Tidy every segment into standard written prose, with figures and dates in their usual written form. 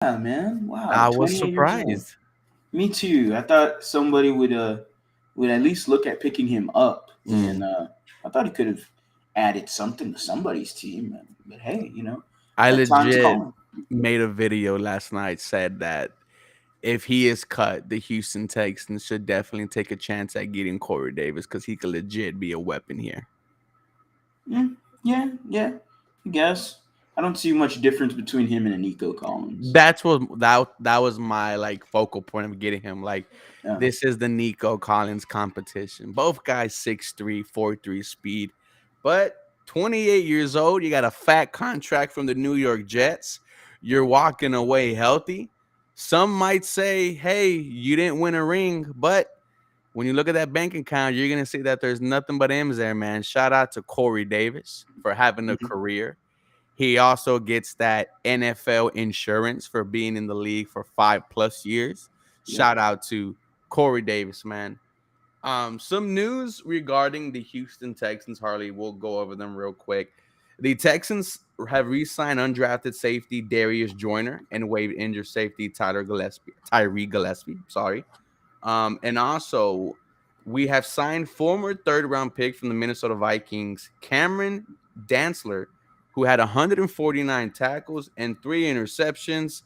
man. Wow, I was 28 years old. surprised. Me too. I thought somebody would at least look at picking him up, Mm. and I thought he could have added something to somebody's team. But hey, I that time's legit calling. made a video last night said that if he is cut, the Houston Texans should definitely take a chance at getting Corey Davis because he could legit be a weapon here. Mm, yeah. I guess I don't see much difference between him and a Nico Collins. That was my like focal point of getting him. Like Yeah. this is the Nico Collins competition. Both guys 6'3", 4'3" speed, but 28 years old. You got a fat contract from the New York Jets. You're walking away healthy. Some might say, "Hey, you didn't win a ring," but when you look at that bank account, you're gonna see that there's nothing but M's there, man. Shout out to Corey Davis for having a Mhm. career. He also gets that NFL insurance for being in the league for 5+ years. Yep. Shout out to Corey Davis, man. Some news regarding the Houston Texans, Harley. We'll go over them real quick. The Texans have re-signed undrafted safety Darius Joyner and waived injured safety Tyree Gillespie. Sorry. And also, we have signed former third-round pick from the Minnesota Vikings, Cameron Dantzler, who had 149 tackles and 3 interceptions.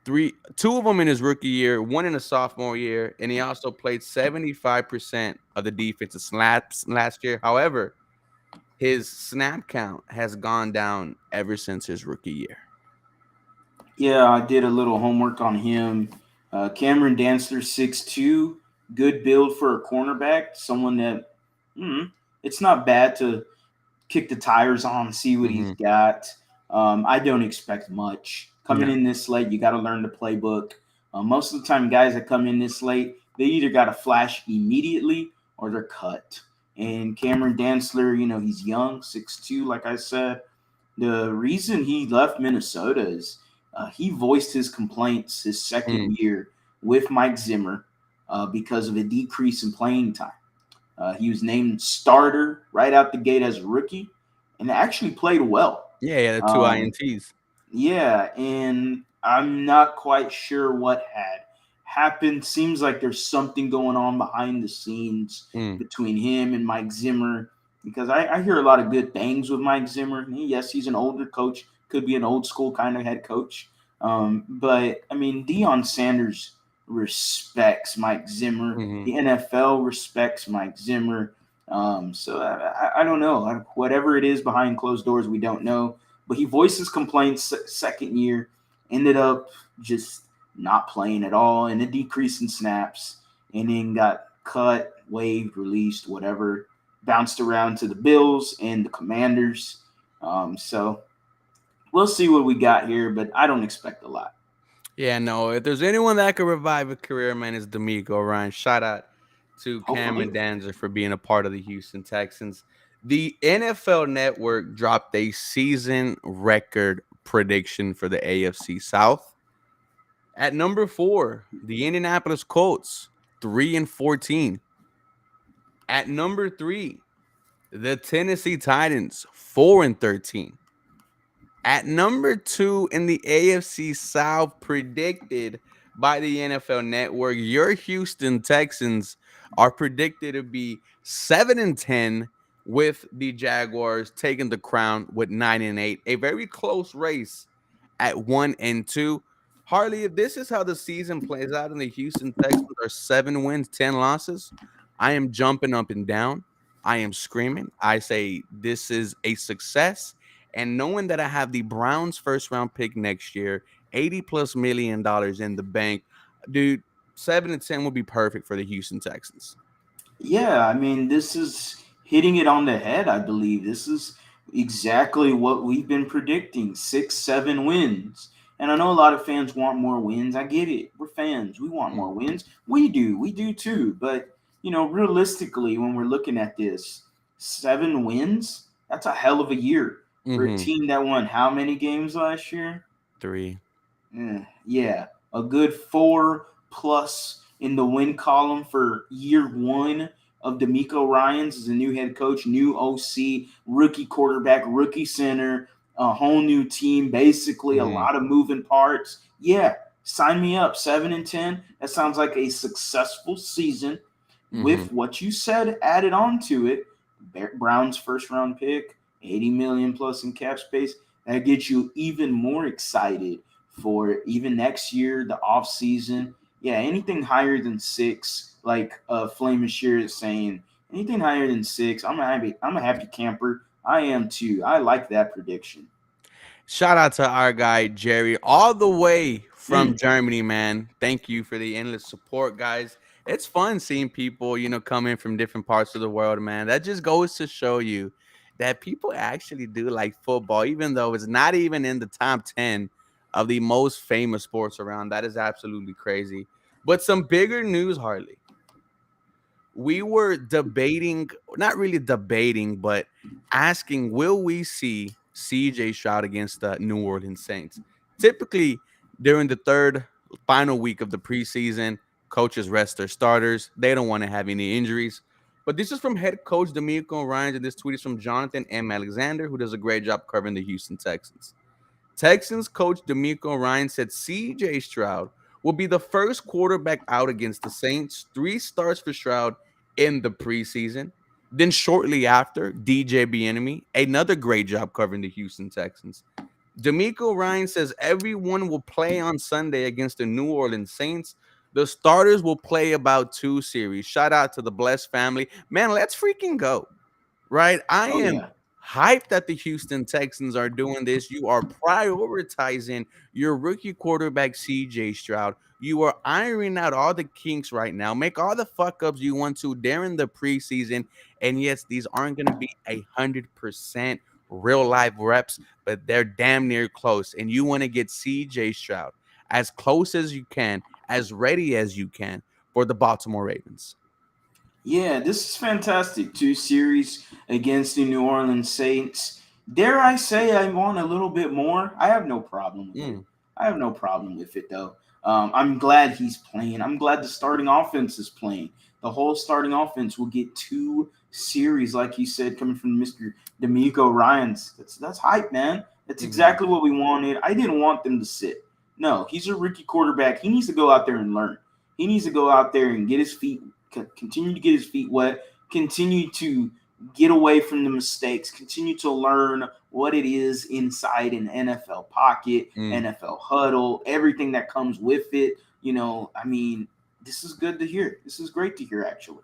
Two of them in his rookie year, one in a sophomore year, and he also played 75% of the defensive snaps last year. However, his snap count has gone down ever since his rookie year. Yeah, I did a little homework on him. Cameron Dantzler, 6'2", good build for a cornerback. Someone that it's not bad to kick the tires on, see what he's Mm-hmm. got. I don't expect much. Coming No. in this late, you got to learn the playbook. Most of the time, guys that come in this late, they either got to flash immediately or they're cut. And Cameron Dantzler, he's young, 6'2", like I said. The reason he left Minnesota is he voiced his complaints his Mm. second year with Mike Zimmer because of a decrease in playing time. He was named starter right out the gate as a rookie and actually played well. Yeah, the two Um, INTs. yeah, and I'm not quite sure what had happened. Seems like there's something going on behind the scenes Mm. between him and Mike Zimmer because I hear a lot of good things with Mike Zimmer. Yes, he's an older coach, could be an old school kind of head coach. But I mean, Deion Sanders respects Mike Zimmer. Mm-hmm. The NFL respects Mike Zimmer. So I don't know. Whatever it is behind closed doors, we don't know, but he voiced his complaints second year, ended up just not playing at all and a decrease in snaps, and then got cut, waived, released, whatever, bounced around to the Bills and the Commanders. So we'll see what we got here, but I don't expect a lot. Yeah, no. If there's anyone that could revive a career, man, it's D'Amico Ryan. Shout out to Cameron Hopefully. Danzer for being a part of the Houston Texans. The NFL Network dropped a season record prediction for the AFC South. At number 4, the Indianapolis Colts, 3-14. At number 3, the Tennessee Titans, 4-13. At number 2 in the AFC South, predicted by the NFL Network, your Houston Texans are predicted to be 7-10, with the Jaguars taking the crown with 9-8. A very close race at 1-2. Harley, if this is how the season plays out and the Houston Texans are 7 wins, 10 losses, I am jumping up and down. I am screaming. I say this is a success, and knowing that I have the Browns first round pick next year, $80+ million in the bank, dude, 7-10 would be perfect for the Houston Texans. Yeah, I mean, this is hitting it on the head, I believe. This is exactly what we've been predicting 6, 7 wins. And I know a lot of fans want more wins. I get it. We're fans. We want Mm. more wins. We do. We do too. But, realistically, when we're looking at this, 7 wins, that's a hell of a year for a Mm-hmm. team that won how many games last year? 3. Yeah, a good 4+ in the win column for year one of D'Amico Ryans as a new head coach, new OC, rookie quarterback, rookie center. a whole new team, basically a Mhm. lot of moving parts. Yeah, sign me up. 7-10. That sounds like a successful season Mhm. with what you said added on to it. Brown's first round pick, 80 million plus in cap space. That gets you even more excited for even next year, the off season. Yeah, anything higher than six, like Flame Shear is saying, anything higher than six, I'm a happy camper. I am too. I like that prediction. Shout out to our guy Jerry, all the way from Mm. Germany, man. Thank you for the endless support, guys. It's fun seeing people, come in from different parts of the world, man. That just goes to show you that people actually do like football, even though it's not even in the top 10 of the most famous sports around. That is absolutely crazy. But some bigger news, Harley. We were debating, not really debating, but asking, will we see CJ Stroud against the New Orleans Saints? Typically, during the third final week of the preseason, coaches rest their starters. They don't want to have any injuries. But this is from head coach D'Amico Ryans, and this tweet is from Jonathan M. Alexander, who does a great job covering the Houston Texans. Texans coach D'Amico Ryan said CJ Stroud will be the first quarterback out against the Saints. 3 starts for Stroud in the preseason. Then shortly after, DJ Bieniemy, another great job covering the Houston Texans. D'Amico Ryan says everyone will play on Sunday against the New Orleans Saints. The starters will play about 2 series. Shout out to the Bless family. Man, let's freaking go, right? I Oh am yeah. hyped that the Houston Texans are doing this. You are prioritizing your rookie quarterback, CJ Stroud. You are ironing out all the kinks right now. Make all the fuck ups you want to during the preseason. And yes, these aren't going to be 100% real life reps, but they're damn near close. And you want to get CJ Stroud as close as you can, as ready as you can for the Baltimore Ravens. Yeah, this is fantastic. 2 series against the New Orleans Saints. Dare I say I want a little bit more? I have no problem with it. Mm, I have no problem with it though. I'm glad he's playing. I'm glad the starting offense is playing. The whole starting offense will get 2 series, like you said, coming from Mr. D'Amico Ryans. That's hype, man. That's mhm, exactly what we wanted. I didn't want them to sit. No, he's a rookie quarterback. He needs to go out there and learn. He needs to go out there and get his feet continue to get his feet wet, continue to get away from the mistakes, continue to learn what it is inside an NFL pocket, mm. NFL huddle, everything that comes with it. I mean, this is good to hear. This is great to hear, actually.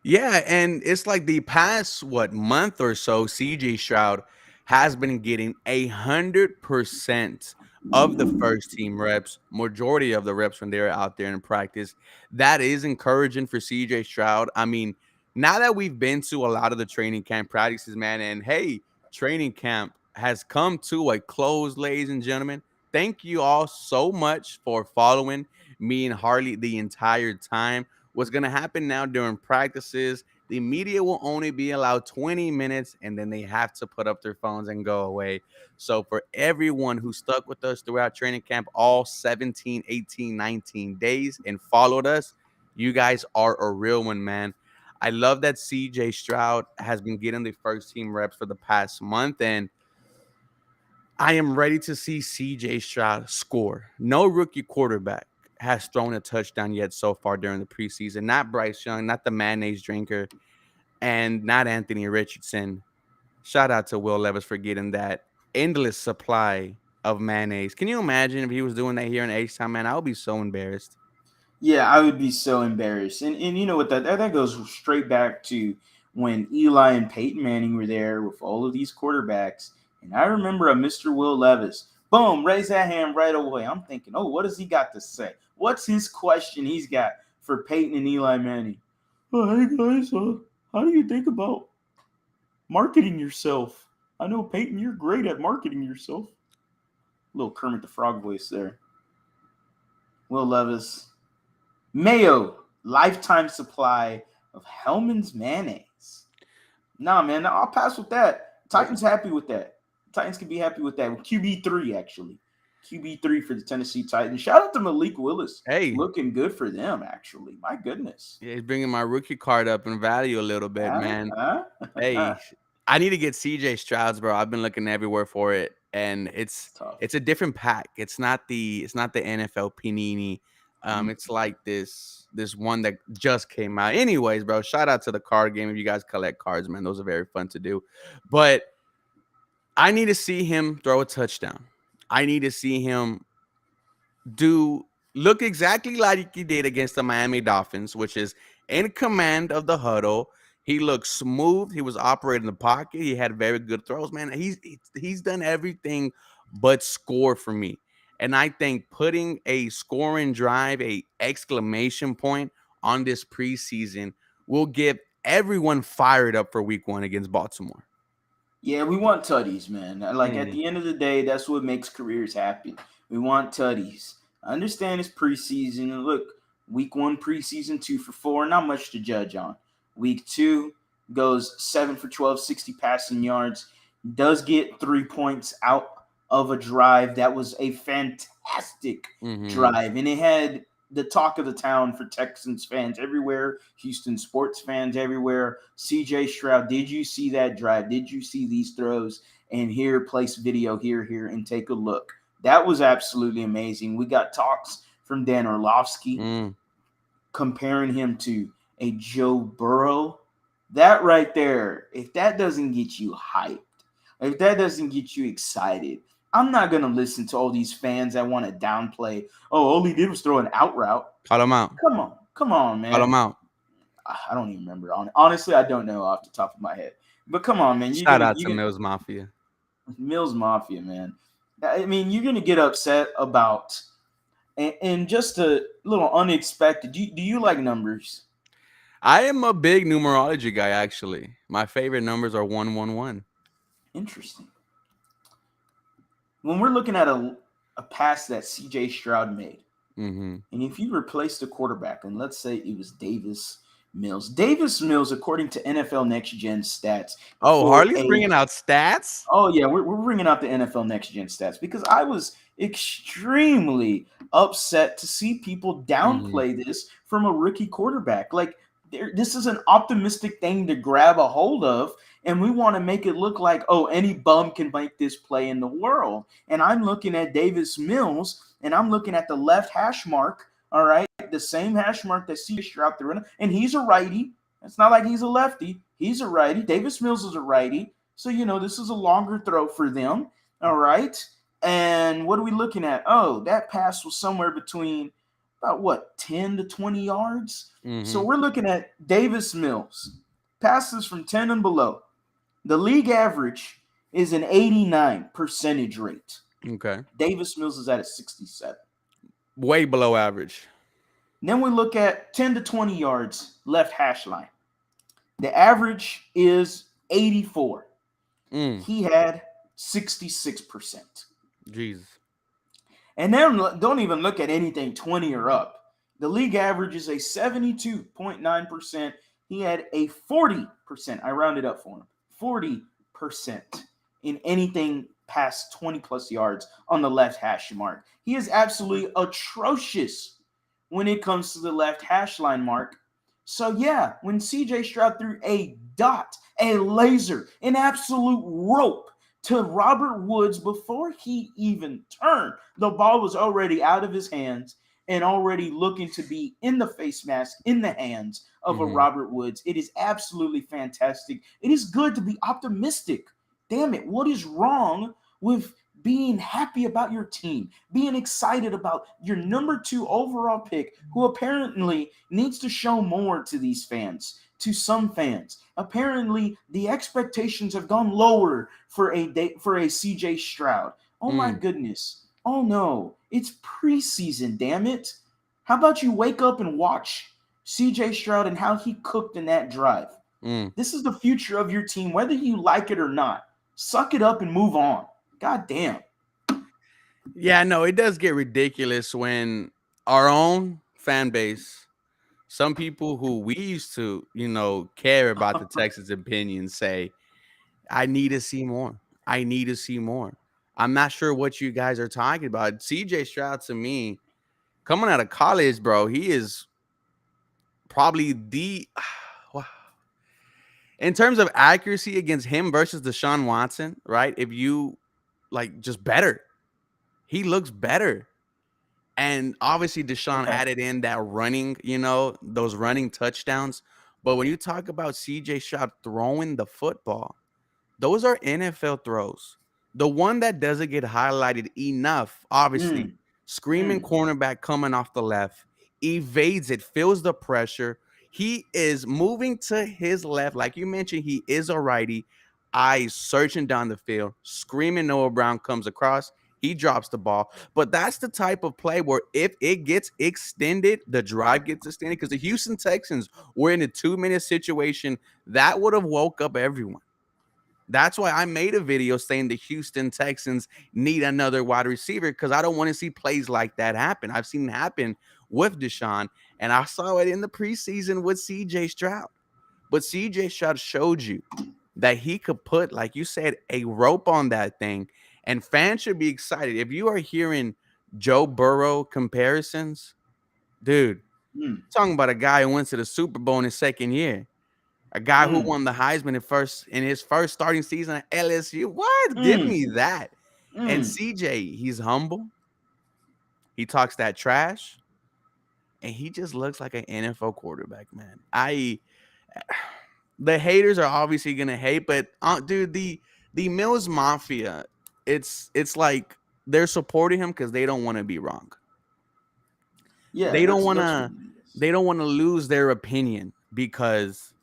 Yeah, and it's like the past month or so, CJ Stroud has been getting 100% of the first team reps, majority of the reps when they're out there in practice. That is encouraging for CJ Stroud. I mean, now that we've been to a lot of the training camp practices, man, and hey, training camp has come to a close, ladies and gentlemen. Thank you all so much for following me and Harley the entire time. What's going to happen now during practices, the media will only be allowed 20 minutes and then they have to put up their phones and go away. So, for everyone who stuck with us throughout training camp all 17, 18, 19 days and followed us, you guys are a real one, man. I love that CJ Stroud has been getting the first team reps for the past month, and I am ready to see CJ Stroud score. No rookie quarterback has thrown a touchdown yet so far during the preseason. Not Bryce Young, not the mayonnaise drinker, and not Anthony Richardson. Shout out to Will Levis for getting that endless supply of mayonnaise. Can you imagine if he was doing that here in H-Town, man? I would be so embarrassed. Yeah, I would be so embarrassed. And you know what that goes straight back to when Eli and Peyton Manning were there with all of these quarterbacks. And I remember a Mr. Will Levis. Boom, raise that hand right away. I'm thinking, oh, what has he got to say? What's his question he's got for Peyton and Eli Manning? Oh, hey guys, how do you think about marketing yourself? I know Peyton, you're great at marketing yourself. Little Kermit the Frog voice there. Will Levis, Mayo, lifetime supply of Hellman's mayonnaise. Nah, man, I'll pass with that. Titans happy with that. Titans can be happy with that. QB3, actually. QB3 for the Tennessee Titans. Shout out to Malik Willis. Hey, Looking good for them, actually. My goodness. yeah, he's bringing my rookie card up in value a little bit, Huh? man. Huh? Hey, Huh? I need to get CJ Strouds, bro. I've been looking everywhere for it, and It's tough. it's a different pack. It's not the NFL Panini. Mm. It's like this one that just came out. Anyways, bro, shout out to the card game. If you guys collect cards, man, those are very fun to do. But I need to see him throw a touchdown. I need to see him do look exactly like he did against the Miami Dolphins, which is in command of the huddle. He looked smooth. He was operating the pocket. He had very good throws, man. He's done everything but score for me. And I think putting a scoring drive, a exclamation point on this preseason will get everyone fired up for week 1 against Baltimore. Yeah, we want tutties, man. Like at Mhm. the end of the day, that's what makes careers happy. We want tutties. I understand it's preseason. And look, week 1 preseason, 2 for 4, not much to judge on. Week 2 goes 7 for 12, 60 passing yards. Does get 3 points out of a drive. That was a fantastic Mhm. drive. And it had the talk of the town for Texans fans everywhere, Houston sports fans everywhere. CJ Stroud, did you see that drive? Did you see these throws? And here, place video here, and take a look. That was absolutely amazing. We got talks from Dan Orlovsky Mm. comparing him to a Joe Burrow. That right there, if that doesn't get you hyped, if that doesn't get you excited, I'm not going to listen to all these fans that want to downplay. Oh, all he did was throw an out route. Call him out. Come on, Call him man. out. I don't even remember. Honestly, I don't know off the top of my head. But come on, man. Shout out You're to gonna Mills Mafia. Mills Mafia, man. I mean, you're gonna get upset about and just a little unexpected. Do you like numbers? I am a big numerology guy, actually. My favorite numbers are 111. Interesting. When we're looking at a pass that CJ Stroud made, Mm-hmm. and if you replace the quarterback, and let's say it was Davis Mills, according to NFL Next Gen stats, Oh, for Harley's a bringing out stats? oh yeah, we're bringing out the NFL Next Gen stats because I was extremely upset to see people Mm-hmm. downplay this from a rookie quarterback. Like this is an optimistic thing to grab a hold of, and we want to make it look like any bum can make this play in the world. And I'm looking at Davis Mills, and I'm looking at the left hash mark. All right, the same hash mark that C. Stroud threw in, and he's a righty. It's not like he's a lefty. He's a righty. Davis Mills is a righty. So, this is a longer throw for them. All right. And what are we looking at? Oh, that pass was somewhere between about 10 to 20 yards. So Mm-hmm. we're looking at Davis Mills, passes from 10 and below. The league average is an 89 percentage rate. Okay. Davis Mills is at a 67. Way below average. Then we look at 10 to 20 yards left hash line. The average is 84. Mm. He had 66%. Jesus. And then don't even look at anything 20 or up. The league average is a 72.9%. He had a 40%. I rounded up for him. 40% in anything past 20 plus yards on the left hash mark. He is absolutely atrocious when it comes to the left hash line mark. So yeah, when CJ Stroud threw a dot, a laser, an absolute rope to Robert Woods before he even turned, the ball was already out of his hands and already looking to be in the face mask, in the hands of a Mm-hmm. Robert Woods. It is absolutely fantastic. It is good to be optimistic. Damn it, what is wrong with being happy about your team, being excited about your number 2 overall pick, who apparently needs to show more to these fans, to some fans. Apparently, the expectations have gone lower for a CJ Stroud. Oh my Mm. goodness. Oh no, it's preseason, damn it. How about you wake up and watch CJ Stroud and how he cooked in that drive? Mm. This is the future of your team, whether you like it or not. Suck it up and move on. God damn. Yeah, no, it does get ridiculous when our own fan base, some people who we used to, care about the Texans' opinion say, I need to see more. I need to see more. I'm not sure what you guys are talking about. CJ Stroud, to me, coming out of college, bro, he is probably the In terms of accuracy against him versus Deshaun Watson, right? If you like just better, he looks better. And obviously Deshaun Okay. added in that running, those running touchdowns. But when you talk about CJ Stroud throwing the football, those are NFL throws. The one that doesn't get highlighted enough, obviously, Mm, screaming mm, cornerback coming off the left, evades it, feels the pressure. He is moving to his left. Like you mentioned, he is a righty. Eyes searching down the field, screaming Noah Brown comes across. He drops the ball. But that's the type of play where if it gets extended, the drive gets extended. Because the Houston Texans were in a 2-minute situation that would have woke up everyone. That's why I made a video saying the Houston Texans need another wide receiver because I don't want to see plays like that happen. I've seen it happen with Deshaun, and I saw it in the preseason with CJ Stroud. But CJ Stroud showed you that he could put, like you said, a rope on that thing, and fans should be excited. If you are hearing Joe Burrow comparisons, dude, mm, talking about a guy who went to the Super Bowl in his second year. A guy who mm, won the Heisman in his first starting season at LSU. What? Give mm, me that. And mm. CJ, he's humble. He talks that trash, and he just looks like an NFL quarterback, man. The haters are obviously gonna hate, but dude, the Mills Mafia, it's like they're supporting him because they don't want to be wrong. Yeah, They don't that's what wanna it is. they don't want to lose their opinion because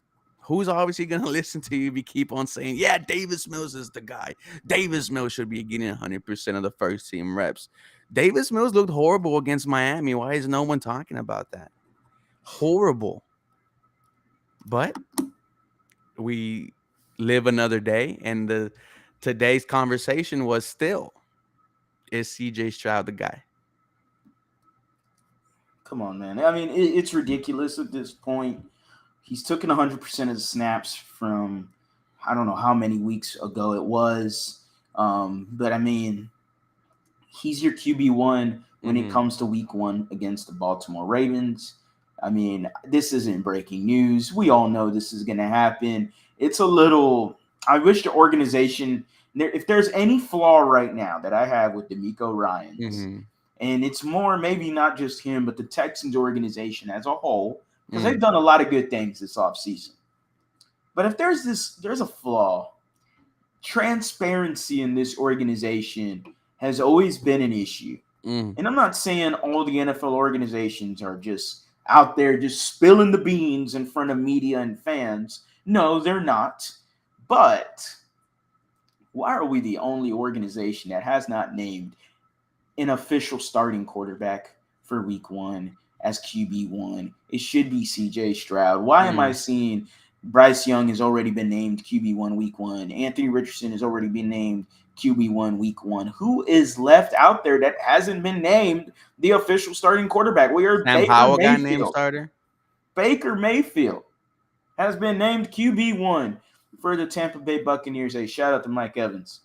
who's obviously going to listen to you if you keep on saying, yeah, Davis Mills is the guy. Davis Mills should be getting 100% of the first team reps. Davis Mills looked horrible against Miami. Why is no one talking about that? Horrible. But we live another day, and today's conversation was still, is CJ Stroud the guy? Come on, man. I mean, it's ridiculous at this point. He's taken 100% of the snaps from I don't know how many weeks ago it was. But I mean, he's your QB1 when it Mm-hmm. comes to week one against the Baltimore Ravens. I mean, this isn't breaking news. We all know this is going to happen. It's a little. I wish the organization, if there's any flaw right now that I have with D'Amico Ryans, Mm-hmm. and it's more maybe not just him, but the Texans organization as a whole, because Mm. they've done a lot of good things this offseason. But if there's a flaw, transparency in this organization has always been an issue. Mm. And I'm not saying all the NFL organizations are just out there just spilling the beans in front of media and fans. No, they're not. But why are we the only organization that has not named an official starting quarterback for week one as QB1? It should be CJ Stroud. Why am I Mm. seeing Bryce Young has already been named QB1 week one? Anthony Richardson has already been named QB1 week one. Who is left out there that hasn't been named the official starting quarterback? We are Sam Baker Howell got named Mayfield. starter. Baker Mayfield has been named QB1 for the Tampa Bay Buccaneers. Hey, shout out to Mike Evans.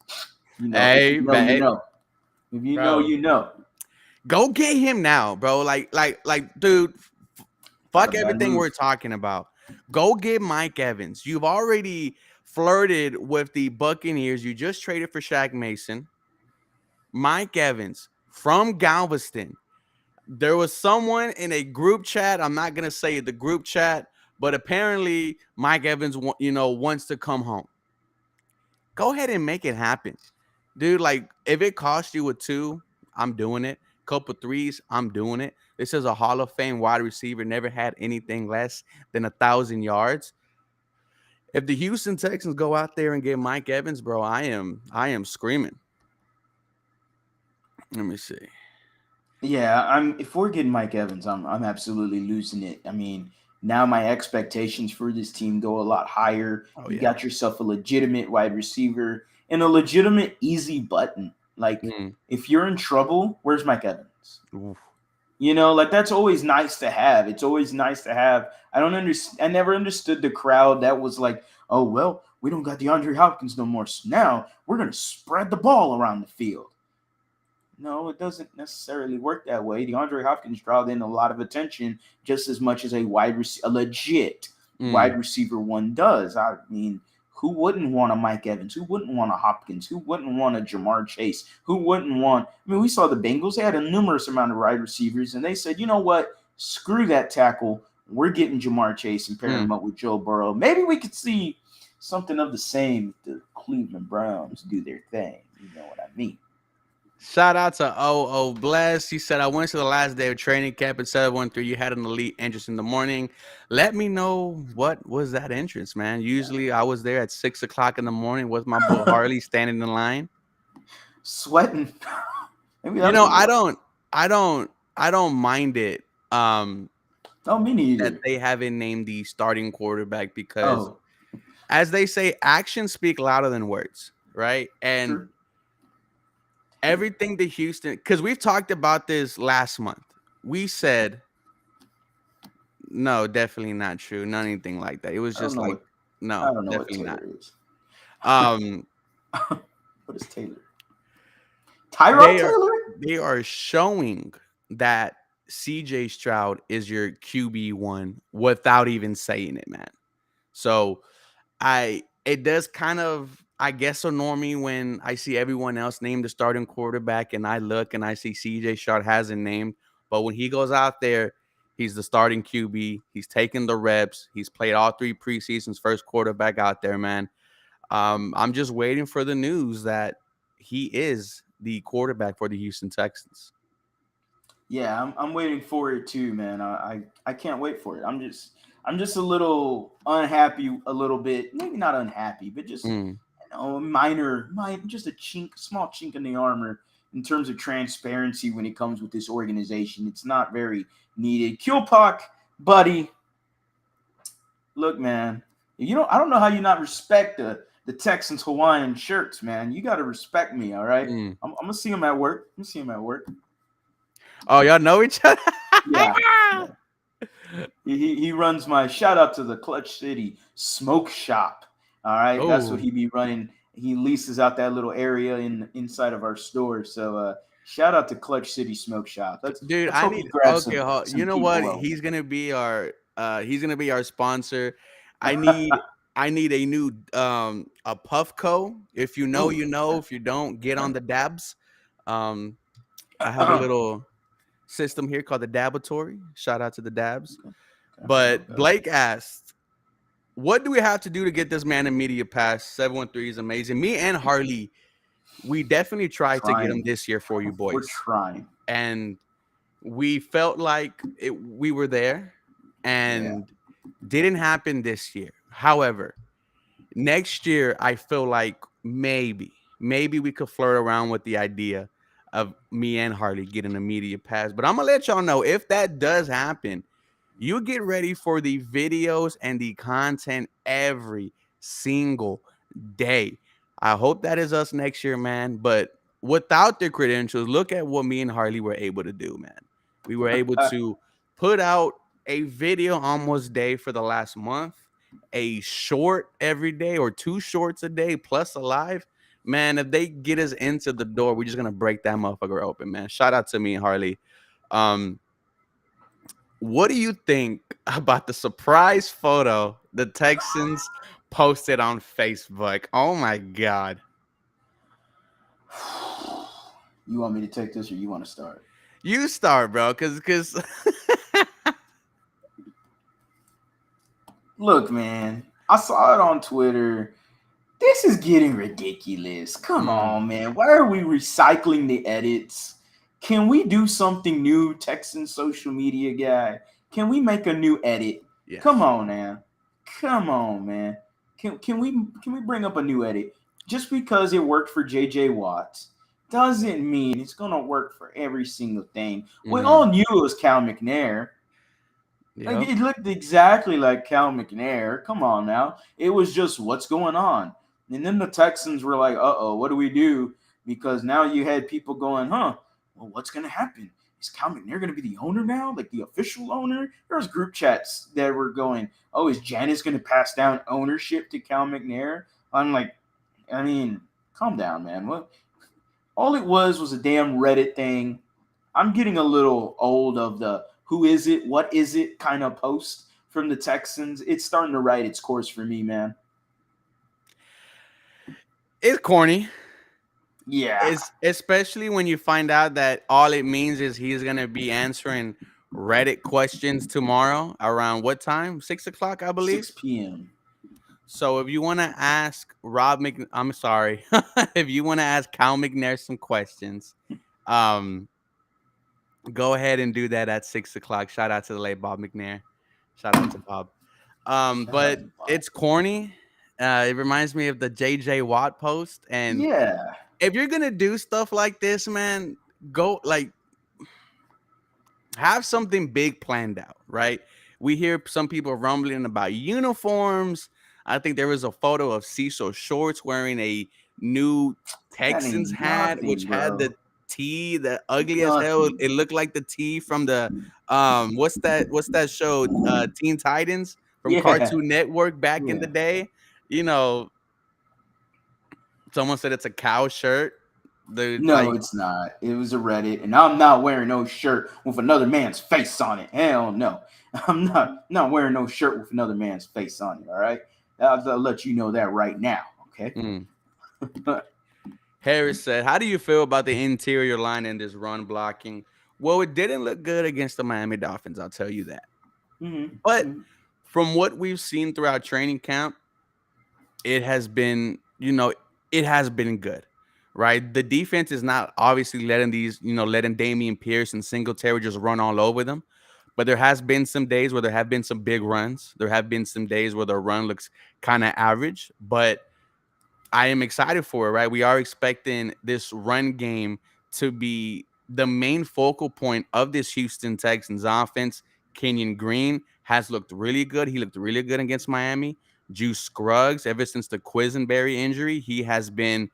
If Hey, you know, you babe, know. If you know, bro. you know. Go get him now, bro. Like, dude, Got a fuck bad everything move. we're talking about. Go get Mike Evans. You've already flirted with the Buccaneers. You just traded for Shaq Mason. Mike Evans from Galveston. There was someone in a group chat. I'm not gonna say the group chat, but apparently Mike Evans, wants to come home. Go ahead and make it happen, dude. Like, if it costs you a 2, I'm doing it. Couple threes, I'm doing it. This is a Hall of Fame wide receiver, never had anything less than 1,000 yards. If the Houston Texans go out there and get Mike Evans, bro, I am screaming. Let me see. Yeah, if we're getting Mike Evans, I'm absolutely losing it. I mean, now my expectations for this team go a lot higher. Oh You yeah. got yourself a legitimate wide receiver and a legitimate easy button. Like, Mm. if you're in trouble, where's Mike Evans? Oof. Like that's always nice to have. It's always nice to have. I don't understand. I never understood the crowd that was like, "Oh well, we don't got DeAndre Hopkins no more. So now we're gonna spread the ball around the field." No, it doesn't necessarily work that way. DeAndre Hopkins draws in a lot of attention just as much as a legit wide receiver one does. I mean, who wouldn't want a Mike Evans? Who wouldn't want a Hopkins? Who wouldn't want a Jamar Chase? Who wouldn't want? I mean, we saw the Bengals. They had a numerous amount of wide receivers, and they said, you know what? Screw that tackle. We're getting Jamar Chase and pairing him up with Joe Burrow. Maybe we could see something of the same if the Cleveland Browns do their thing. You know what I mean? Shout out to OO Bless. He said, I went to the last day of training camp at 713. You had an elite entrance in the morning. Let me know what was that entrance, man. Usually I was there at 6 o'clock in the morning with my boy Harley standing in line. Sweating. Maybe you know, I don't mind it. Me neither. That they haven't named the starting quarterback because as they say, actions speak louder than words, right? And True. Everything to Houston, because we've talked about this last month. We said, no, definitely not true. Not anything like that. It was just like, no, I don't know definitely what not. Is. What is Taylor? Tyrod Taylor? They are showing that CJ Stroud is your QB1 without even saying it, man. So it does kind of, I guess, annoy me when I see everyone else name the starting quarterback and I look and I see CJ Stroud hasn't named. But when he goes out there, he's the starting QB. He's taking the reps. He's played all 3 preseasons, first quarterback out there, man. I'm just waiting for the news that he is the quarterback for the Houston Texans. Yeah, I'm waiting for it too, man. I can't wait for it. I'm just a little unhappy, a little bit, maybe not unhappy, but just just a small chink in the armor in terms of transparency when it comes with this organization. It's not very needed. Kilpak, buddy, look, man, I don't know how you not respect the Texans Hawaiian shirts, man. You got to respect me, all right? I'm gonna see him at work. Oh, y'all know each other? Yeah. He runs my shout out to the Clutch City Smoke Shop. All right, that's what he be running. He leases out that little area inside of our store. So shout out to Clutch City Smoke Shop. Dude, I need some you know what? over. He's gonna be our sponsor. I need a new a Puffco. If you know, you know. If you don't, get on the dabs. I have a little system here called the Dabatory. Shout out to the dabs. But Blake asked, what do we have to do to get this man a media pass? 713 is amazing. Me and Harley, we definitely tried to get him this year for you boys. We're trying. And we felt like we were there and didn't happen this year. However, next year, I feel like maybe we could flirt around with the idea of me and Harley getting a media pass. But I'm going to let y'all know if that does happen, you get ready for the videos and the content every single day. I hope that is us next year, man. But without the credentials, look at what me and Harley were able to do, man. We were able to put out a video almost day for the last month, a short every day or 2 shorts a day plus a live. Man, if they get us into the door, we're just going to break that motherfucker open, man. Shout out to me and Harley. What do you think about the surprise photo the Texans posted on Facebook? Oh, my God. You want me to take this or you want to start? You start, bro, because Look, man, I saw it on Twitter. This is getting ridiculous. Come on, man. Why are we recycling the edits? Can we do something new, Texan social media guy? Can we make a new edit? Yes. Come on, man. Can we bring up a new edit? Just because it worked for JJ Watts doesn't mean it's gonna work for every single thing. We all knew it was Cal McNair. Yep. Like, it looked exactly like Cal McNair. Come on now. It was just what's going on. And then the Texans were like, what do we do? Because now you had people going, well, what's going to happen? Is Cal McNair going to be the owner now? Like the official owner? There was group chats that were going, is Janice going to pass down ownership to Cal McNair? I'm like, I mean, calm down, man. What? All it was a damn Reddit thing. I'm getting a little old of the who is it, what is it kind of post from the Texans, it's starting to ride its course for me, man. It's corny. Yeah, It's especially when you find out that all it means is he's gonna be answering Reddit questions tomorrow around what time? 6 o'clock, I believe. 6 p.m. So if you want to ask I'm sorry, if you want to ask Cal McNair some questions, um, go ahead and do that at 6 o'clock. Shout out to the late Bob McNair. Shout out to Bob. Shout out But to Bob. it's corny. It reminds me of the JJ Watt post. And Yeah, if you're gonna do stuff like this, man, go like have something big planned out, right? We hear some people rumbling about uniforms. I think there was a photo of Cecil Shorts wearing a new that Texans ain't hat, which nothing, had bro. the T, the ugly as hell. Nothing. It looked like the T from the what's that show? Teen Titans from Yeah, Cartoon Network back in the yeah. day. You know, someone said it's a cow shirt. The No, like it's not. It was a Reddit, and I'm not wearing no shirt with another man's face on it. Hell no. I'm not wearing no shirt with another man's face on it. All right, I'll let you know that right now. Okay. mm. Harris said, "How do you feel about the interior line in this run blocking?" Well, it didn't look good against the Miami Dolphins, I'll tell you that. But Mm-hmm. from what we've seen throughout training camp, it has been, it has been good, right? The defense is not obviously letting Damian Pierce and Singletary just run all over them. But there has been some days where there have been some big runs. There have been some days where the run looks kind of average, but I am excited for it, right? We are expecting this run game to be the main focal point of this Houston Texans offense. Kenyon Green has looked really good. He looked really good against Miami. Juice Scruggs, ever since the Quisenberry injury, he has been,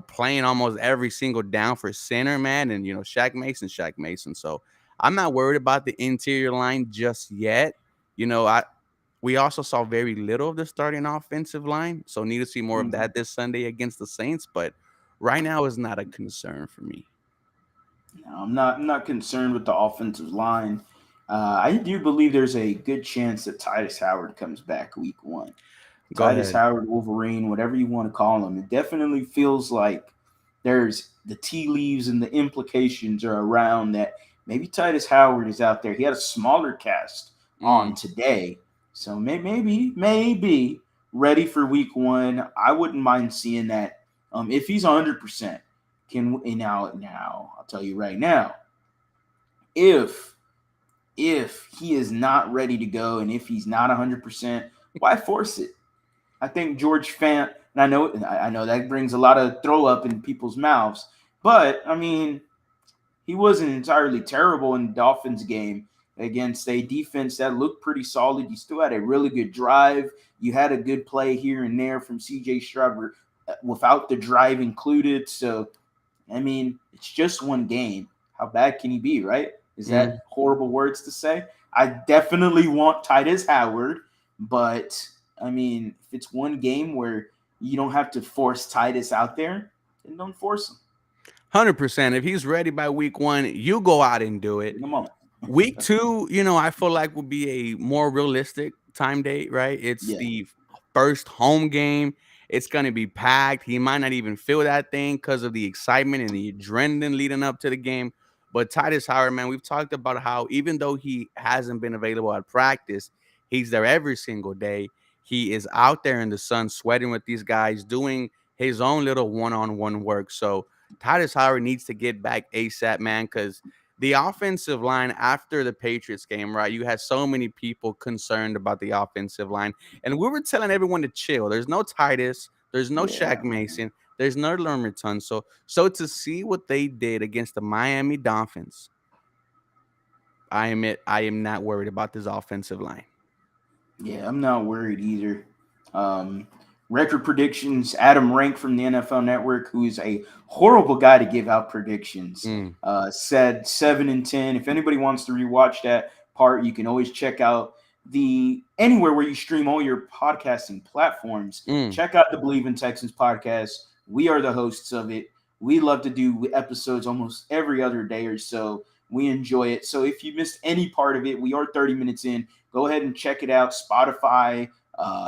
playing almost every single down for center, man. And, Shaq Mason. So I'm not worried about the interior line just yet. We also saw very little of the starting offensive line, so need to see more of Mm-hmm. that this Sunday against the Saints. But right now is not a concern for me. No, I'm not concerned with the offensive line. I do believe there's a good chance that Titus Howard comes back week one. Go Titus ahead. Howard, Wolverine, whatever you want to call him. It definitely feels like there's the tea leaves and the implications are around that maybe Titus Howard is out there. He had a smaller cast on Mm, today. So maybe ready for week one. I wouldn't mind seeing that. If he's 100%, now I'll tell you right now, if he is not ready to go and if he's not 100%, why force it? I think George Fant, and I know that brings a lot of throw up in people's mouths, but I mean, he wasn't entirely terrible in the Dolphins game against a defense that looked pretty solid. You still had a really good drive. You had a good play here and there from CJ Stroud without the drive included. So, I mean, it's just one game. How bad can he be, right? Is mm. that horrible words to say? I definitely want Titus Howard, but I mean, if it's one game where you don't have to force Titus out there, then don't force him. 100%. If he's ready by week one, you go out and do it. Bring him on. Week two, I feel like would be a more realistic time date, right? It's Yeah. the first home game. It's going to be packed. He might not even feel that thing because of the excitement and the adrenaline leading up to the game. But Titus Howard, man, we've talked about how even though he hasn't been available at practice, he's there every single day. He is out there in the sun sweating with these guys, doing his own little one-on-one work. So Titus Howard needs to get back ASAP, man, because the offensive line after the Patriots game, right? You had so many people concerned about the offensive line. And we were telling everyone to chill. There's no Titus, there's no Yeah, Shaq Mason, there's no Lerman Tunsil. So to see what they did against the Miami Dolphins, I am not worried about this offensive line. yeah, I'm not worried either. Um, Record predictions. Adam Rank from the NFL Network, who is a horrible guy to give out predictions, Mm, said 7-10. If anybody wants to rewatch that part, you can always check out the anywhere where you stream all your podcasting platforms. mm. Check out the Believe in Texans podcast. We are the hosts of it. We love to do episodes almost every other day or so. We enjoy it. So if you missed any part of it, we are 30 minutes in. Go ahead and check it out. Spotify,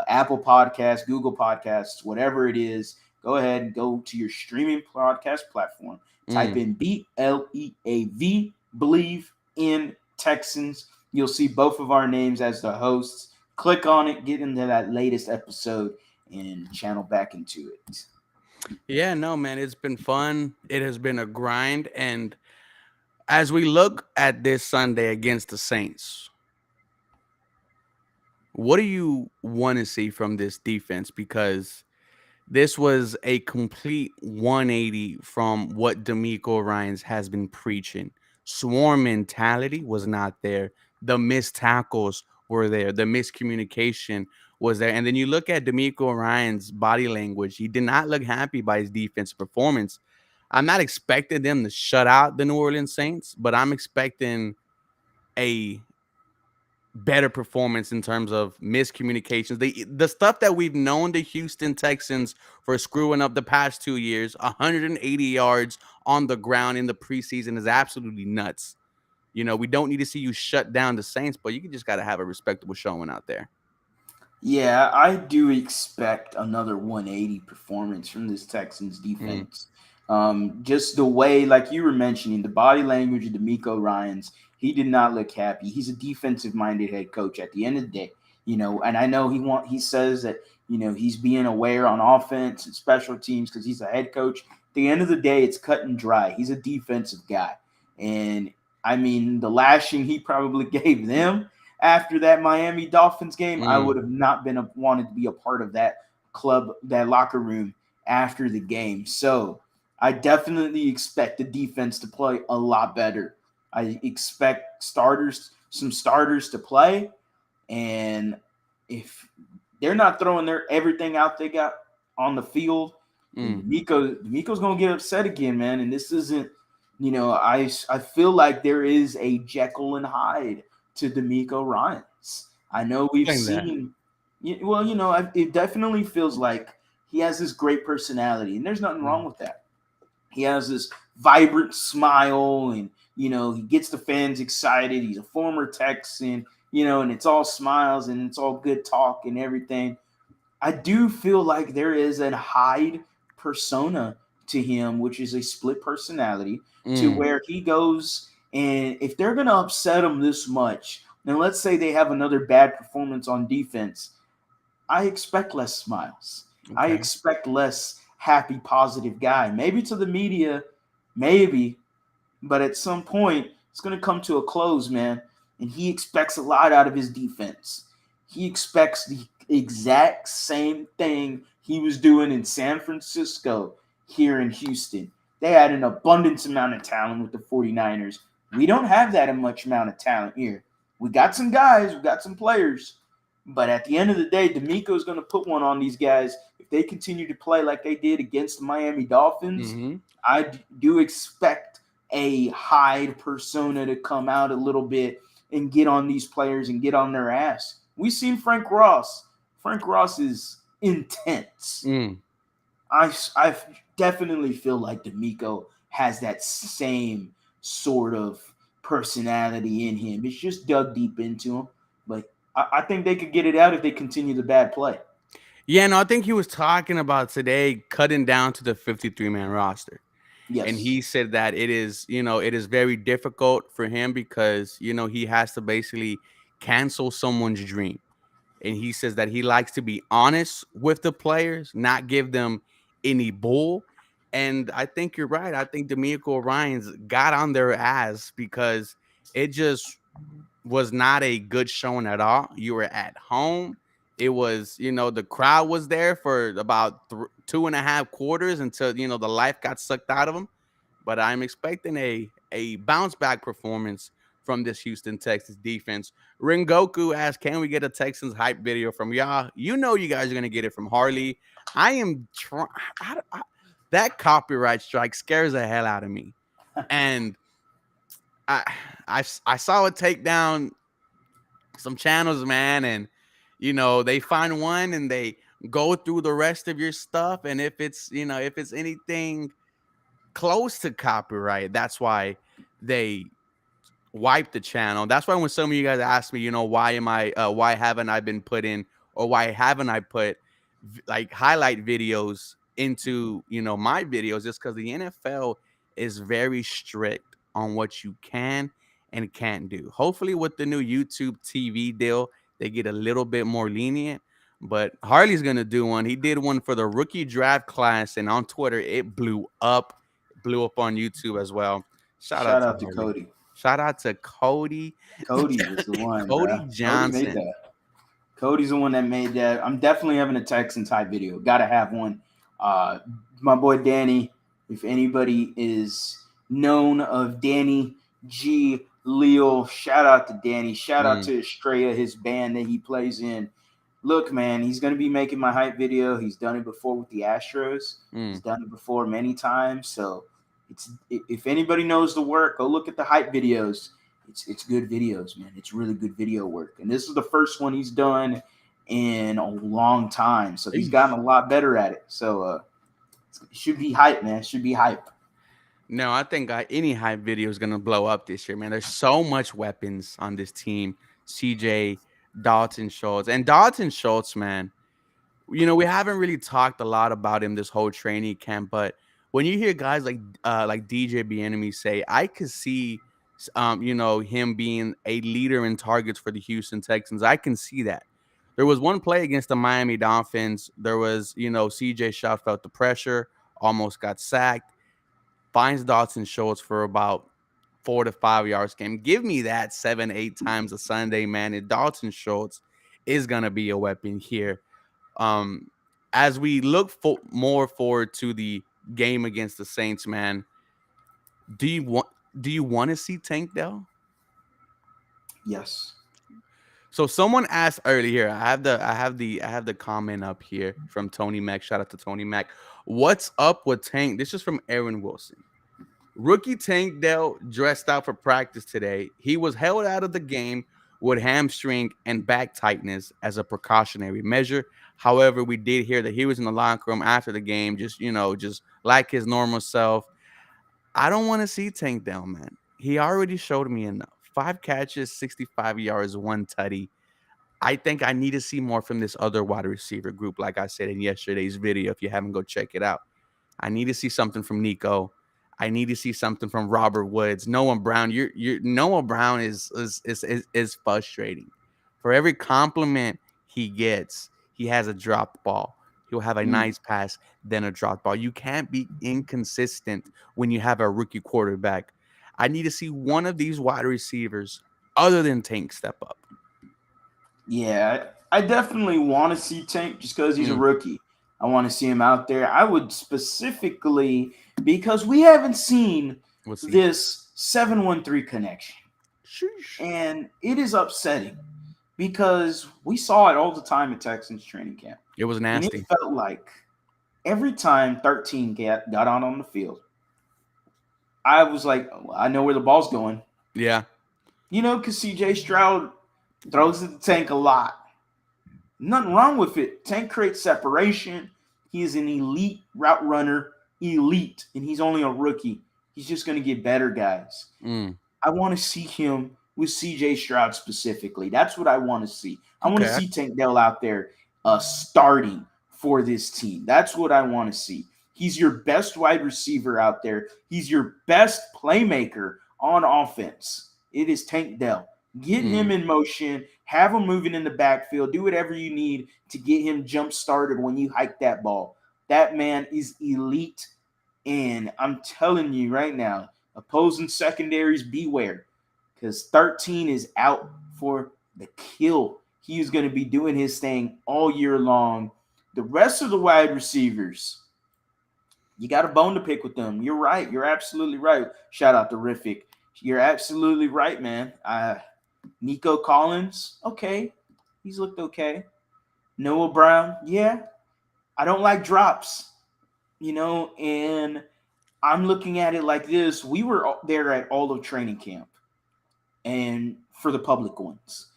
Apple Podcasts, Google Podcasts, whatever it is. Go ahead and go to your streaming podcast platform. Type Mm. in BLEAV, Believe in Texans. You'll see both of our names as the hosts. Click on it, get into that latest episode, and channel back into it. Yeah, no, man, it's been fun. It has been a grind. And as we look at this Sunday against the Saints, what do you want to see from this defense? Because this was a complete 180 from what D'Amico Ryans has been preaching. Swarm mentality was not there. The missed tackles were there. The miscommunication was there. And then you look at D'Amico Ryans' body language. He did not look happy by his defensive performance. I'm not expecting them to shut out the New Orleans Saints, but I'm expecting a better performance in terms of miscommunications. The stuff that we've known the Houston Texans for screwing up the past 2 years, 180 yards on the ground in the preseason is absolutely nuts. You know, we don't need to see you shut down the Saints, but you just got to have a respectable showing out there. Yeah, I do expect another 180 performance from this Texans defense. Just the way, like you were mentioning, the body language of D'Amico Ryans, he did not look happy. He's a defensive-minded head coach at the end of the day, and I know he says that, he's being aware on offense and special teams because he's a head coach. At the end of the day, it's cut and dry. He's a defensive guy. And I mean, the lashing he probably gave them after that Miami Dolphins game, I would have not wanted to be a part of that club, that locker room after the game. So I definitely expect the defense to play a lot better. I expect some starters to play, and if they're not throwing their everything out they got on the field, then D'Amico's gonna get upset again, man. And this isn't, I feel like there is a Jekyll and Hyde to D'Amico Ryans. I know we've Explain that. seen, well, it definitely feels like he has this great personality, and there's nothing wrong with that. He has this vibrant smile, and he gets the fans excited. He's a former Texan, and it's all smiles and it's all good talk and everything. I do feel like there is a Hyde persona to him, which is a split personality, to where he goes, and if they're going to upset him this much, then let's say they have another bad performance on defense, I expect less smiles. I Okay. expect less happy, positive guy. Maybe to the media, maybe, but at some point, it's going to come to a close, man. And he expects a lot out of his defense. He expects the exact same thing he was doing in San Francisco here in Houston. They had an abundance amount of talent with the 49ers. We don't have that much amount of talent here. We got some guys, we got some players, but at the end of the day, D'Amico is going to put one on these guys. If they continue to play like they did against the Miami Dolphins, I do expect a Hyde persona to come out a little bit and get on these players and get on their ass. We've seen Frank Ross. Frank Ross is intense. I definitely feel like D'Amico has that same sort of personality in him. It's just dug deep into him. But I think they could get it out if they continue the bad play. Yeah, no, I think he was talking about today cutting down to the 53-man roster. And Yes. he said that it is very difficult for him because, he has to basically cancel someone's dream. And he says that he likes to be honest with the players, not give them any bull. And I think you're right. I think D'Amico Ryans got on their ass because it just was not a good showing at all. You were at home. It was, the crowd was there for about 2.5 quarters until, the life got sucked out of them. But I'm expecting a bounce back performance from this Houston Texans defense. Ringoku asked, "Can we get a Texans hype video from y'all?" You know, you guys are gonna get it from Harley. I am trying. That copyright strike scares the hell out of me, and I I saw it take down some channels, man, and they find one and they go through the rest of your stuff, and if it's anything close to copyright, that's why they wipe the channel. That's why when some of you guys ask me, why haven't I been put in, or why haven't I put like highlight videos into, my videos, it's because the NFL is very strict on what you can and can't do. Hopefully, with the new YouTube TV deal, they get a little bit more lenient. But Harley's gonna do one. He did one for the rookie draft class, and on Twitter, it blew up on YouTube as well. Shout out Shout to out to Harley. Cody. Shout out to Cody. Cody was the one, Cody bro. Cody made Johnson. that. Cody's the one that made that. I'm definitely having a Texan type video. Got to have one. My boy Danny. If anybody is known of Danny G. Leal, shout out to Danny. Shout out to Estrella, his band that he plays in. Look, man, he's going to be making my hype video. He's done it before with the Astros. He's done it before many times. So if anybody knows the work, go look at the hype videos. It's good videos, man. It's really good video work. And this is the first one he's done in a long time. So he's gotten a lot better at it. So it should be hype, man. It should be hype. No, I think any hype video is going to blow up this year, man. There's so much weapons on this team. CJ, Dalton Schultz. And Dalton Schultz, man, we haven't really talked a lot about him this whole training camp, but when you hear guys like DJ Bieniemy say, I could see him being a leader in targets for the Houston Texans. I can see that. There was one play against the Miami Dolphins. There was, CJ Stroud felt the pressure, almost got sacked, finds Dalton Schultz for about 4 to 5 yards game. Give me that 7-8 times a Sunday, man. And Dalton Schultz is going to be a weapon here. As we look more forward to the game against the Saints, man, do you want to see Tank Dell? Yes. So someone asked earlier. I have the comment up here from Tony Mack. Shout out to Tony Mack. What's up with Tank? This is from Aaron Wilson. Rookie Tank Dell dressed out for practice today. He was held out of the game with hamstring and back tightness as a precautionary measure. However, we did hear that he was in the locker room after the game, just like his normal self. I don't want to see Tank Dell, man. He already showed me enough. 5 catches, 65 yards, 1 tutty. I think I need to see more from this other wide receiver group, like I said in yesterday's video. If you haven't, go check it out. I need to see something from Nico. I need to see something from Robert Woods. Noah Brown. Noah Brown is frustrating. For every compliment he gets, he has a dropped ball. He'll have a nice pass, then a dropped ball. You can't be inconsistent when you have a rookie quarterback. I need to see one of these wide receivers other than Tank step up. Yeah, I definitely want to see Tank just because he's a rookie. I want to see him out there. I would specifically, because we haven't seen this 7-1-3 connection. Sheesh. And it is upsetting because we saw it all the time at Texans training camp. It was nasty. And it felt like every time 13 got on the field, I was like, I know where the ball's going. Yeah. Because CJ Stroud throws at the Tank a lot. Nothing wrong with it. Tank creates separation. He is an elite route runner, elite, and he's only a rookie. He's just going to get better, guys. I want to see him with CJ Stroud specifically. That's what I want to see. I want to see Tank Dell out there starting for this team. That's what I want to see. He's your best wide receiver out there. He's your best playmaker on offense. It is Tank Dell. Get him in motion, have him moving in the backfield, do whatever you need to get him jump started when you hike that ball. That man is elite, and I'm telling you right now, opposing secondaries, beware, because 13 is out for the kill. He is going to be doing his thing all year long. The rest of the wide receivers, you got a bone to pick with them. You're right. You're absolutely right. Shout out to Riffic. You're absolutely right, man. Nico Collins, okay. He's looked okay. Noah Brown, yeah. I don't like drops, and I'm looking at it like this. We were there at all of training camp and for the public ones.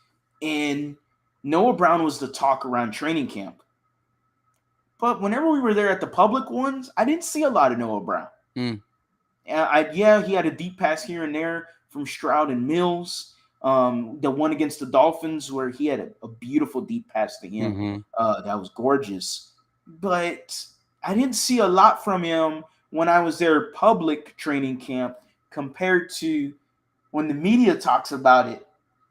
And Noah Brown was the talk around training camp. But whenever we were there at the public ones, I didn't see a lot of Noah Brown. He had a deep pass here and there from Stroud and Mills. The one against the Dolphins where he had a beautiful deep pass to him. Mm-hmm. That was gorgeous. But I didn't see a lot from him when I was there public training camp compared to when the media talks about it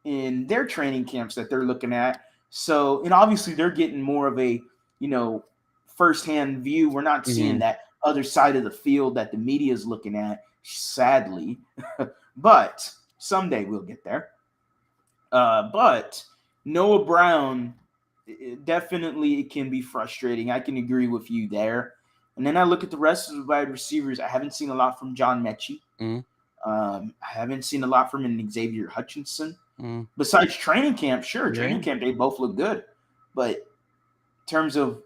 in their training camps that they're looking at. So, and obviously they're getting more of a, you know, firsthand view. We're not seeing Mm-hmm. that other side of the field that the media is looking at, sadly. But someday we'll get there. But Noah Brown, definitely it can be frustrating. I can agree with you there. And then I look at the rest of the wide receivers. I haven't seen a lot from John Mechie. Mm-hmm. I haven't seen a lot from an Xavier Hutchinson. Mm-hmm. Besides training camp, sure, Yeah. training camp, they both look good. But in terms of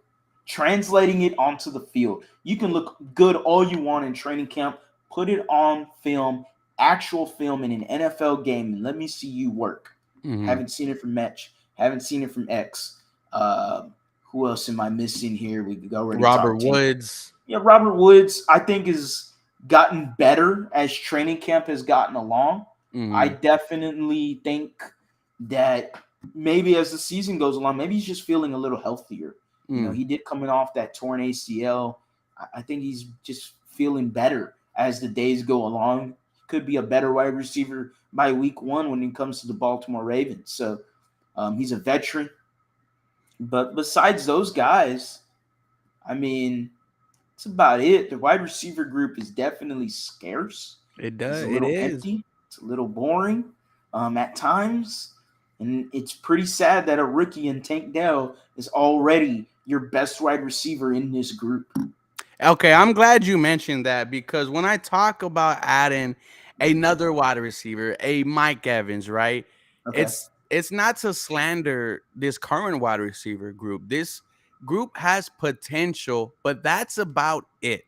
translating it onto the field, you can look good all you want in training camp, put it on film, actual film in an NFL game, and let me see you work. Mm-hmm. Haven't seen it from Metch. Haven't seen it from X. Who else am I missing here? We've already Robert talked to. Woods. Yeah, Robert Woods, I think, has gotten better as training camp has gotten along. I Mm-hmm. definitely think that maybe as the season goes along, maybe he's just feeling a little healthier. You know, Mm. he did coming off that torn ACL. I think he's just feeling better as the days go along. Could be a better wide receiver by week one when it comes to the Baltimore Ravens. So he's a veteran. But besides those guys, I mean, that's about it. The wide receiver group is definitely scarce. It It's does. a It little is. empty. It's a little boring at times. And it's pretty sad that a rookie in Tank Dell is already your best wide receiver in this group. Okay, I'm glad you mentioned that because when I talk about adding another wide receiver, a Mike Evans, right? Okay. It's not to slander this current wide receiver group. This group has potential, but that's about it.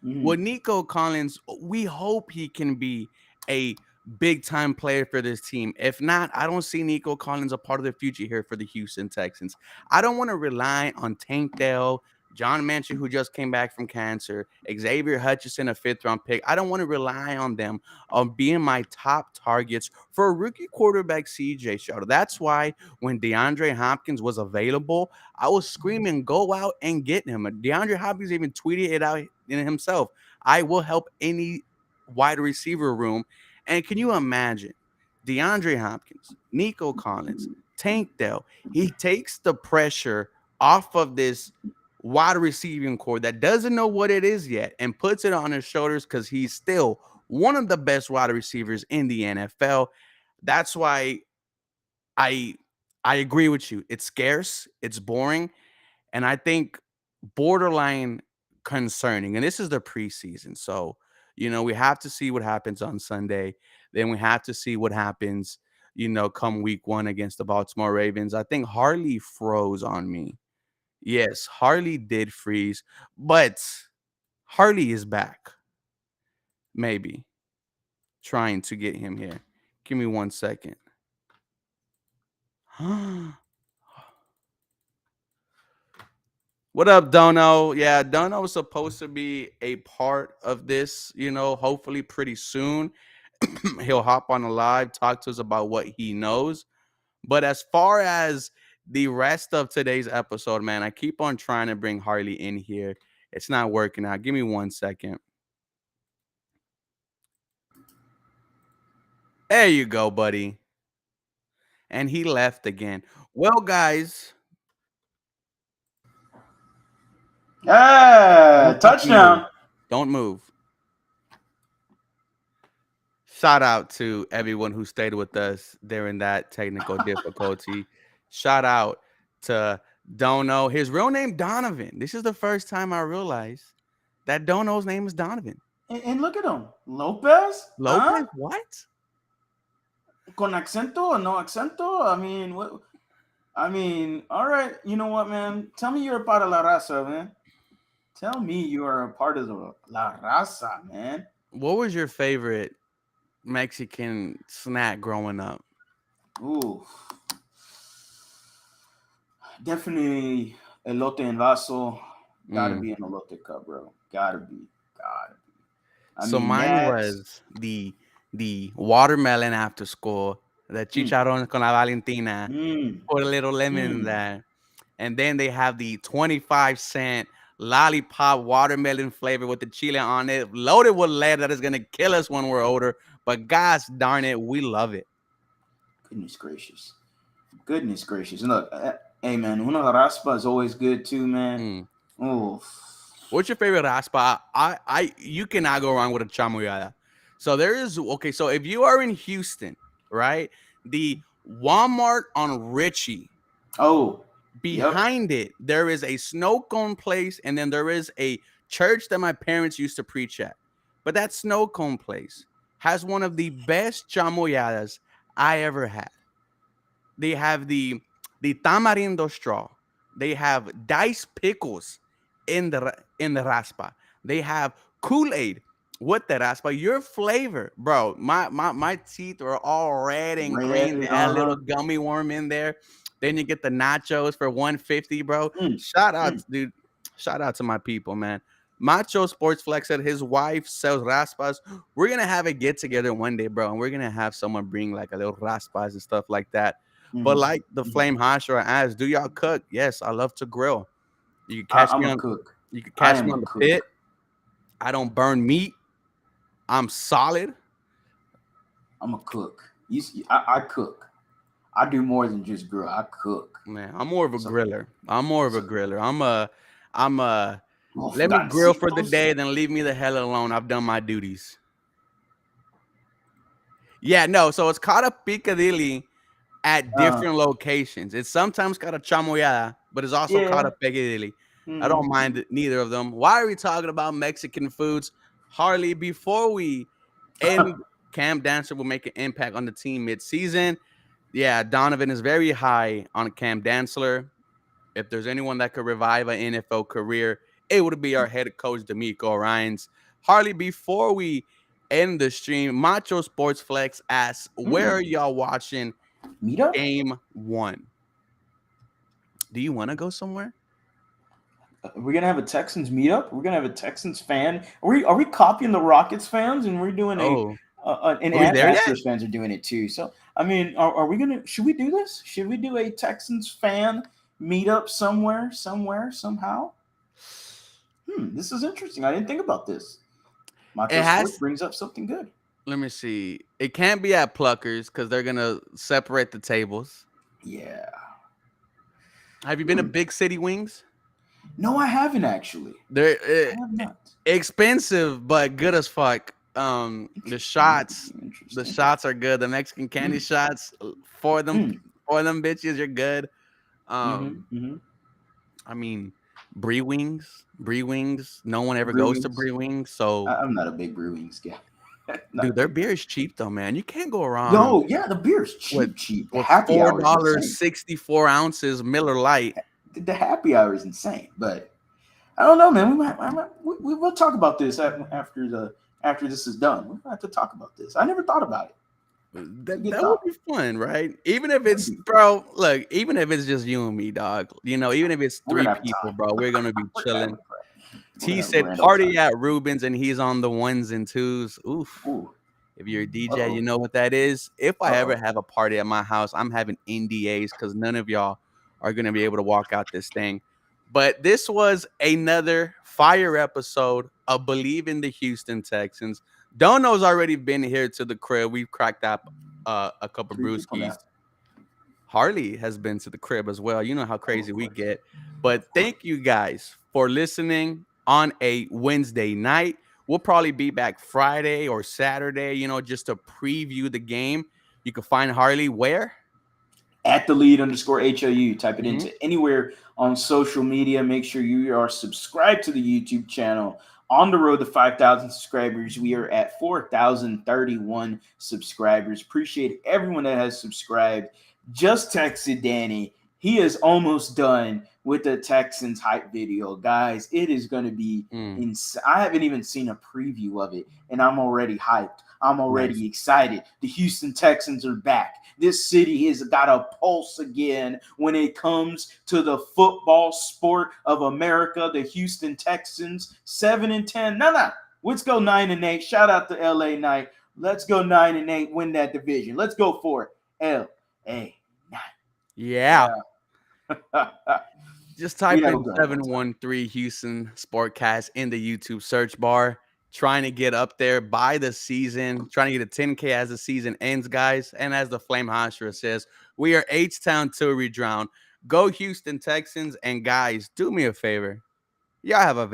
Mm-hmm. With Nico Collins, we hope he can be a big time player for this team. If not, I don't see Nico Collins a part of the future here for the Houston Texans. I don't want to rely on Tank Dell, John Manchin, who just came back from cancer, Xavier Hutchinson, a fifth round pick. I don't want to rely on them on being my top targets for a rookie quarterback, CJ Stroud. That's why when DeAndre Hopkins was available, I was screaming, go out and get him. DeAndre Hopkins even tweeted it out in himself. I will help any wide receiver room. And can you imagine DeAndre Hopkins, Nico Collins, Tank Dell? He takes the pressure off of this wide receiving core that doesn't know what it is yet and puts it on his shoulders because he's still one of the best wide receivers in the NFL. That's why I I agree with you. It's scarce, it's boring, and I think borderline concerning. And this is the preseason. So, we have to see what happens on Sunday. Then we have to see what happens, come week one against the Baltimore Ravens. I think Harley froze on me. Yes, Harley did freeze, but Harley is back. Maybe trying to get him here. Give me 1 second. What up, Dono? Yeah, Dono is supposed to be a part of this, hopefully pretty soon. He'll hop on a live, talk to us about what he knows. But as far as the rest of today's episode, man, I keep on trying to bring Harley in here. It's not working out. Give me 1 second. There you go, buddy. And he left again. Well, guys, Ah, don't move. touchdown. Don't move. Shout out to everyone who stayed with us during that technical difficulty. Shout out to Dono. His real name Donovan. This is the first time I realized that Dono's name is Donovan. And look at him. Lopez? Huh? Lopez? What? Con acento or no acento? I mean, what? I mean, all right. You know what, man? Tell me you're a part of La Raza, man. Tell me you are a part of the La Raza, man. What was your favorite Mexican snack growing up? Ooh, definitely elote en vaso. Gotta Mm. be an elote cup, bro. Gotta be. Gotta be. I So mean, mine that's was the the watermelon after school, the Mm, chicharrón con la Valentina, mm, put a little lemon in mm. there. And then they have the 25-cent lollipop watermelon flavor with the chile on it, loaded with lead that is going to kill us when we're older. But gosh darn it, we love it. Goodness gracious. Goodness gracious. And look, hey man, una raspa is always good too, man. Mm. Oh, What's your favorite raspa? You cannot go wrong with a chamoyada. So there is okay. So if you are in Houston, right, the Walmart on Ritchie, oh, yep. behind it there is a snow cone place, and then there is a church that my parents used to preach at. But that snow cone place has one of the best chamoyadas I ever had. They have the tamarindo straw. They have diced pickles in the raspa. They have Kool-Aid with the raspa. Your flavor, bro. My teeth are all red and green. Red, They add a little uh-huh. gummy worm in there. Then you get the nachos for 150, bro. Mm, Shout out, mm. dude. Shout out to my people, man. Macho Sports Flex said his wife sells raspas. We're gonna have a get together one day, bro, and we're gonna have someone bring like a little raspas and stuff like that. But Mm-hmm. like the Mm-hmm. Flame Hosher asked, do y'all cook? Yes, I love to grill. You can catch I'm me a on cook. you can I catch me am on a the pit. cook. I don't burn meat. I'm solid. I'm a cook. I cook. I do more than just grill. I cook. Man, I'm more of a So, griller. I'm more of a so griller. I'm a oh, let me grill for the Dancitos. day, then leave me the hell alone. I've done my duties. Yeah, no, so it's called a picadilly at Uh, different locations. It's sometimes called a chamoyada, but it's also called yeah. a picadilly. I don't Mm-hmm. mind neither of them. Why are we talking about Mexican foods? Harley, before we end, Cam Dancer will make an impact on the team mid-season. Yeah, Donovan is very high on Cam Dancer. If there's anyone that could revive an NFL career, it would be our head coach, D'Amico Ryans. Harley, before we end the stream, Macho Sports Flex asks, where are Mm. y'all watching Meetup? game one? Do you want to go somewhere? We're gonna have a Texans meetup. We're gonna have a Texans fan. Are we copying the Rockets fans and we're doing Oh, and are we there yet? Astros fans are doing it too. So I mean, are we gonna? Should we do this? Should we do a Texans fan meetup somewhere, somehow? This is interesting. I didn't think about this. It Macho Sports has. brings up something good. Let me see. It can't be at Pluckers because they're gonna separate the tables. Yeah. Have you been to Hmm. Big City Wings? No, I haven't actually. They're I have not. expensive but good as fuck. The shots, the Interesting. shots are good. The Mexican candy Mm, shots for them, mm, for them bitches, you're good. mm-hmm, Um, mm-hmm. I mean, Brie Wings. No one ever goes to Brewings. Brie Wings, so I'm not a big Brewings guy. Not a dude, their big. beer is cheap though, man. You can't go wrong Yo, yeah, the beer's with cheap, cheap. The with happy four hour is dollars insane. 64 ounces Miller Lite. The happy hour is insane. But I don't know, man. We will talk about this after this is done. We're gonna have to talk about this. I never thought about it. It's a That good that would thought. be fun, right? Even if It would it's be. bro, look, even if it's just you and me, dog. Even if it's We're three gonna have people, time. bro, we're gonna be We're gonna have chilling. we're gonna T have a said grand old time. party at Rubens and he's on the ones and twos. Oof. Ooh. If you're a Uh DJ, you oh. know what that is. If Uh I ever oh. have a party at my house, I'm having NDAs because none of y'all are gonna be able to walk out this thing. But this was another fire episode of Believe in the Houston Texans. Dono's already been here to the crib. We've cracked up a couple Three people brewskis. now. Harley has been to the crib as well. You know how Oh, crazy of we course. get. But Of course. thank you guys for listening on a Wednesday night. We'll probably be back Friday or Saturday, just to preview the game. You can find Harley where? At the lead underscore HOU. Type it Mhm. into anywhere on social media. Make sure you are subscribed to the YouTube channel. On the road to 5,000 subscribers. We are at 4,031 subscribers. Appreciate everyone that has subscribed. Just texted Danny. He is almost done with the Texans hype video. Guys, it is going to be Mm, insane. I haven't even seen a preview of it, and I'm already hyped. I'm nice. already excited. The Houston Texans are back. This city has got a pulse again when it comes to the football sport of America. The Houston Texans, 7-10. No. Let's go 9-8. Shout out to LA Knight. Let's go 9-8, win that division. Let's go for it. LA. Yeah. Yeah. Just We type have a in good one. 713 Houston Sportcast in the YouTube search bar. Trying to get up there by the season, trying to get a 10K as the season ends, guys. And as the Flame Hostra says, we are H-Town till we drown. Go Houston Texans. And guys, do me a favor. Y'all have a very